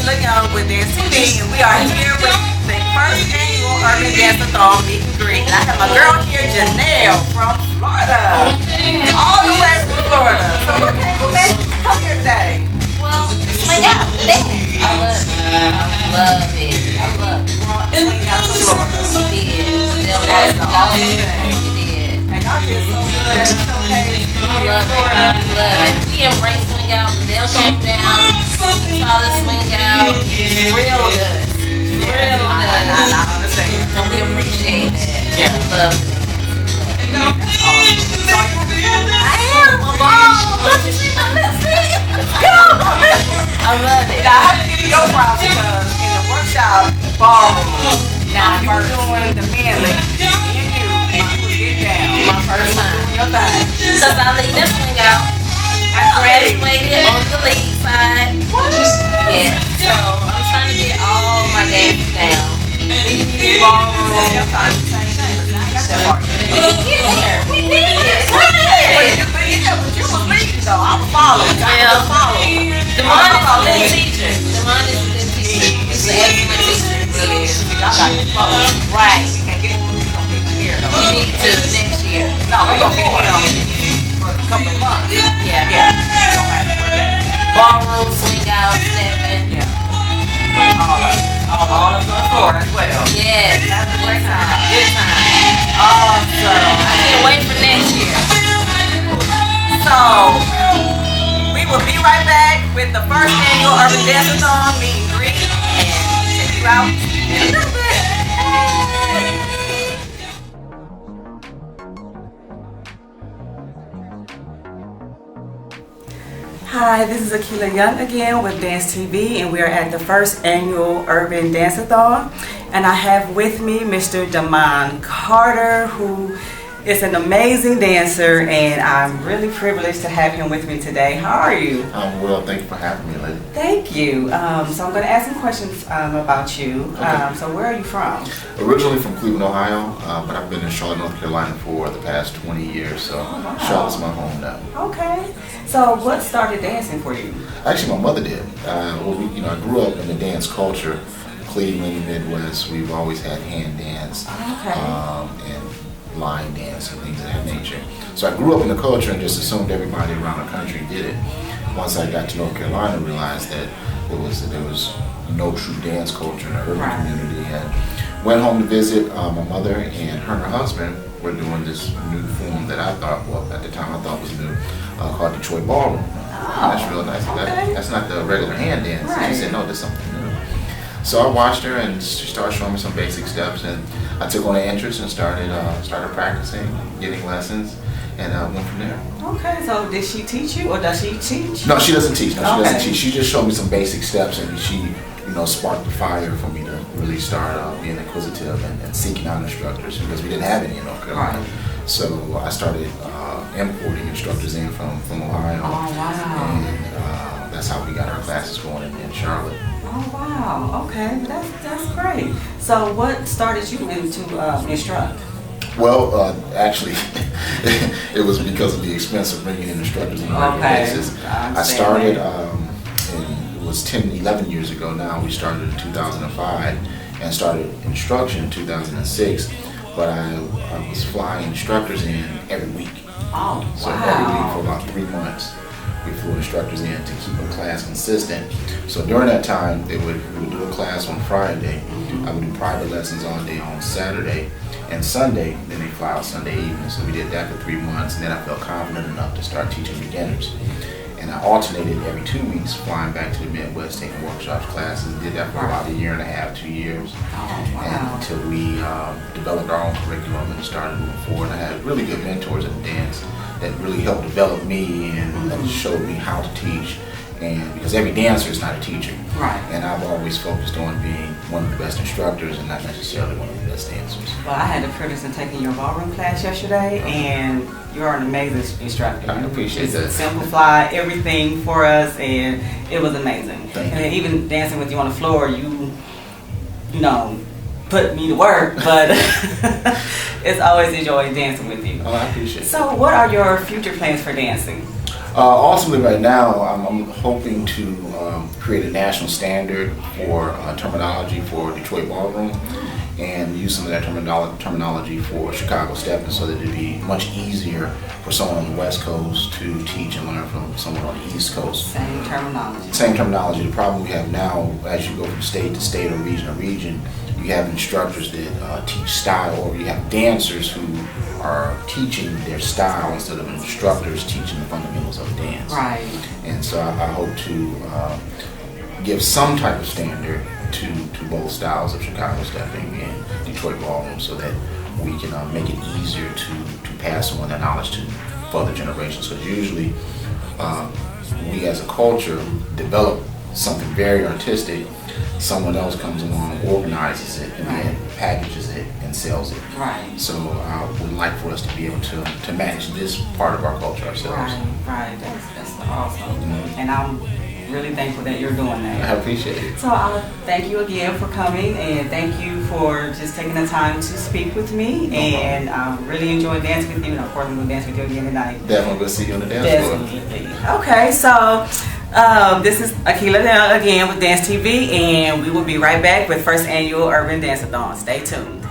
Keila Young with Dance-A-Thon, and we are here with the first annual Urban Dance-A-Thon meet and greet. And I have my girl here, Janelle from Florida, all the way from Florida. So what made you come here today? Well, swing out, dance. I love it. I love it. Swing out to Florida. It did. That's the awesome thing. It did. And y'all did so good at the showcase. I love it. I love it. We embrace swing out. They'll come down. We saw the swing out. It's real good. Real good. I understand. And we appreciate that. Yeah. We love it. I am. I'm Don't you see my lipstick? Go. I love it. Now, I have to give you your props because in the workshop ballroom, now you were doing the manly, me and you was getting down. My first time. Your thing. Because I lead that swing out. I graduated on the lead side. Yeah. So I'm trying to get all my games down. Ballroom, your time, same thing. But now I got that part. We get there. We did it. But you was leading though. I was following. I was following. Demond is a good teacher. Demond is a good teacher. He's an excellent teacher. Really is. Y'all got to follow. Right. We can't get we don't get here though. We need to next year. No, we're gonna get him for a couple of months. Yeah. Yeah. We don't have to worry about that. Ballroom, swing out, stepping. Yeah. All of the floor as well. Yes. Have a great time. Good time. Awesome. I can't wait for next year. So, we will be right back with the first annual Urban Dance-A-Thon meet and greet and check you out in a little bit. Hi, this is Keila Young again with Dance TV, and we are at the first annual Urban Dance-A-Thon. And I have with me Mr. Damon Carter, who is an amazing dancer, and I'm really privileged to have him with me today. How are you? I'm well, thank you for having me, lady. Thank you. So I'm going to ask some questions about you. Okay. So where are you from? Originally from Cleveland, Ohio, but I've been in Charlotte, North Carolina for the past 20 years, so wow. Charlotte's my home now. Okay. So what started dancing for you? Actually, my mother did. I grew up in the dance culture. Cleveland, Midwest, we've always had hand dance and line dance and things of that nature. So I grew up in the culture and just assumed everybody around the country did it. Once I got to North Carolina, I realized that there was no true dance culture in the urban community, and went home to visit my mother, and her husband were doing this new form that I thought, well, at the time I thought was new, called Detroit Ballroom. That's real nice. That's not the regular hand dance. Right. She said, no, there's something new. So I watched her, and she started showing me some basic steps, and I took on an interest and started practicing, getting lessons, and went from there. Okay, so did she teach you, or does she teach? No, she doesn't teach. No, she Okay. doesn't teach. She just showed me some basic steps, and she, sparked the fire for me to really start being inquisitive and seeking out instructors, because we didn't have any in North Carolina. Right. So I started importing instructors in from Ohio. Oh, wow. And that's how we got our classes going in Charlotte. Oh, wow. Okay, that's great. So what started you into instruct? Well, actually, it was because of the expense of bringing in instructors on a regular basis. I started, it was 11 years ago now. We started in 2005 and started instruction in 2006. But I was flying instructors in every week. Oh, so wow. every week for about 3 months, we flew instructors in to keep a class consistent. So during that time, we would do a class on Friday. I would do private lessons all day on Saturday and Sunday. Then they fly out Sunday evening. So we did that for 3 months, and then I felt confident enough to start teaching beginners. And I alternated every 2 weeks, flying back to the Midwest, taking workshops, classes. Did that for about 1.5 years, 2 years. Oh, wow. And until we developed our own curriculum and started moving forward. I had really good mentors in dance that really helped develop me and showed me how to teach. And because every dancer is not a teacher. Right. And I've always focused on being one of the best instructors and not necessarily one of the best dancers. Well, I had the privilege of taking your ballroom class yesterday, and you're an amazing instructor. I appreciate that. Simplified everything for us, and it was amazing. Thank you. And even dancing with you on the floor, you put me to work, but it's always a joy dancing with you. Oh, I appreciate it. So what are your future plans for dancing? Ultimately, right now, I'm hoping to create a national standard for terminology for Detroit ballroom, and use some of that terminology for Chicago stepping, so that it'd be much easier for someone on the West Coast to teach and learn from someone on the East Coast. Same terminology. Same terminology. The problem we have now, as you go from state to state or region, you have instructors that teach style, or you have dancers who are teaching their style instead of instructors teaching the fundamentals of dance. Right. And so I hope to give some type of standard to both styles of Chicago stepping and Detroit ballroom, so that we can make it easier to pass on that knowledge to further generations. Because usually we as a culture develop something very artistic, someone else comes along, organizes it, and then packages it and sells it. Right. So I would like for us to be able to manage this part of our culture ourselves. Right. That's awesome. And I'm really thankful that you're doing that. I appreciate it. So I thank you again for coming, and thank you for just taking the time to speak with me. And I really enjoyed dancing with you, and of course we will dance with you again tonight. Definitely will see you on the dance floor. Definitely. Okay, so this is Akila again with Dance TV, and we will be right back with first annual Urban Dance-A-Thon. Stay tuned.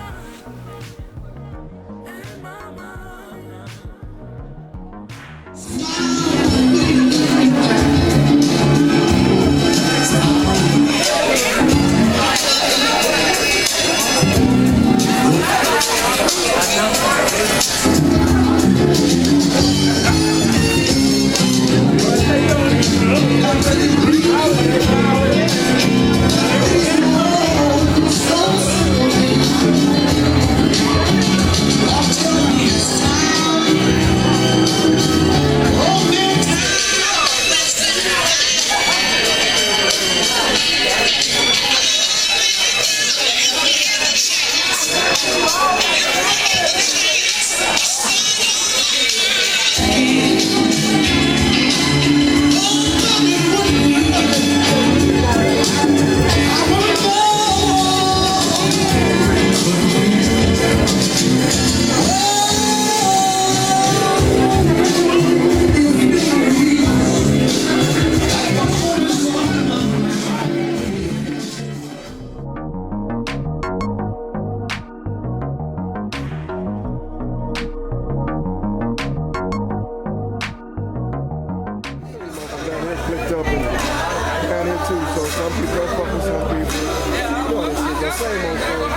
Up and down here too, so some people don't fuck with some people. You know, it's the same old story.